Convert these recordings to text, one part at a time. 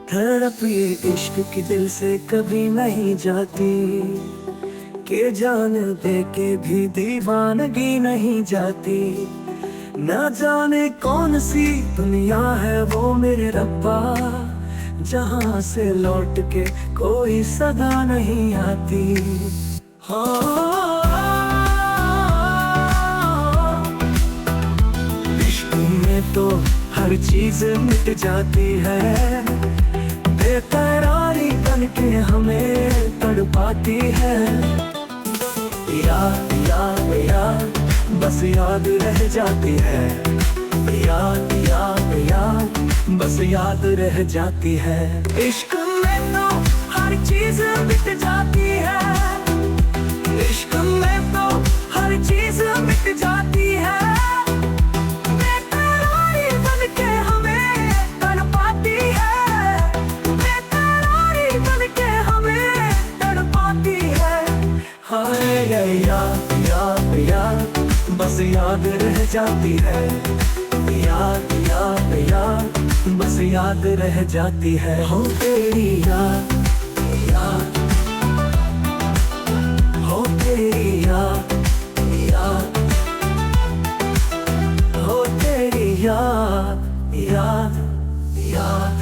तड़प ये इश्क की दिल से कभी नहीं जाती, के जान दे के भी दीवानगी नहीं जाती। न जाने कौन सी दुनिया है वो मेरे रब्बा, जहाँ से लौट के कोई सदा नहीं आती। हाँ, इश्क में तो हर चीज मिट जाती है, बेकरारी बनके हमें तड़पाती है। याद याद याद बस याद रह जाती है, याद याद याद बस याद रह जाती है। इश्क में तो हर चीज मिट जाती है, इश्क में तो हर चीज मिट जाती है, बेकरारी बनके हमें तड़पाती है, बेकरारी बनके हमें तड़पाती है। हाय याद याद याद बस याद रह जाती है, याद याद याद बस याद रह जाती है। हो तेरी याद याद, हो तेरी याद याद, हो तेरी याद याद याद,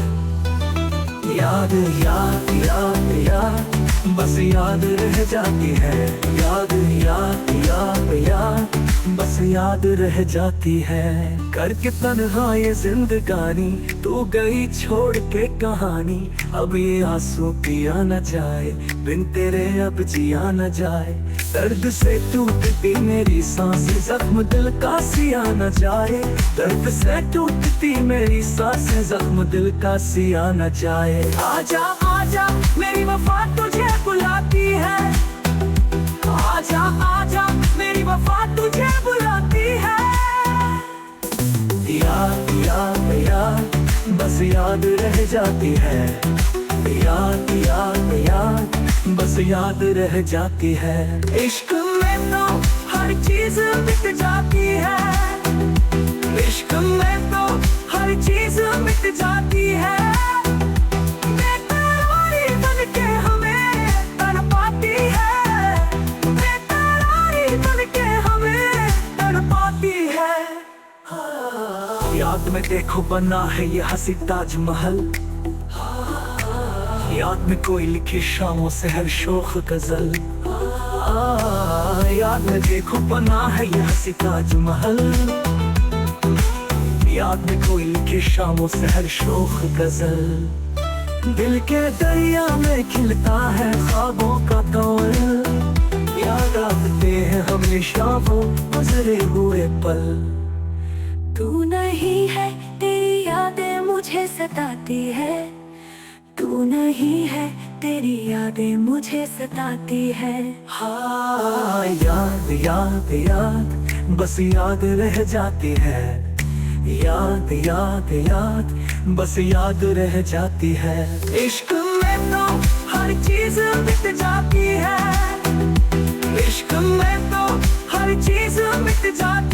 याद याद याद याद बस याद रह जाती है, याद याद याद याद बस याद रह जाती है। करके तन्हा ये जिंदगानी तू गई छोड़ के कहानी, अब ये आंसू पिया न जाए, बिन तेरे अब जिया न जाए। दर्द से टूटती मेरी सांस, जख्म दिल का सिया न जाए, दर्द से टूटती मेरी सांस, जख्म दिल का सिया न जाए। आजा आजा मेरी वफा तुझे बुलाती है, आजा आजा मेरी वफा तुझे बुलाती है। याद याद याद बस याद रह जाती है, याद याद याद बस याद रह जाती है। इश्क में तो हर चीज मिट जाती है, इश्क में तो हर चीज मिट जाती है, बेकरारी बनके हमें तड़पाती है, बेकरारी बनके हमें तड़पाती है। याद में देखो बना है ये हंसी ताजमहल, याद में कोई लिखी शामों से हर शोख गजल। याद में देखो बना है ये हंसी ताजमहल, याद में कोई लिखी शामों से हर शोख गजल। दिल के दरिया में खिलता है ख्वाबों का कौल, याद आते हैं हमेशा वो गुजरे हुए पल। तू नहीं है तेरी यादें मुझे सताती है, तू नहीं है तेरी यादें मुझे सताती है। हाँ, याद याद याद बस याद रह जाती है, याद याद याद बस याद रह जाती है। इश्क में तो हर चीज मिट जाती है, इश्क में तो हर चीज मिट जाती है।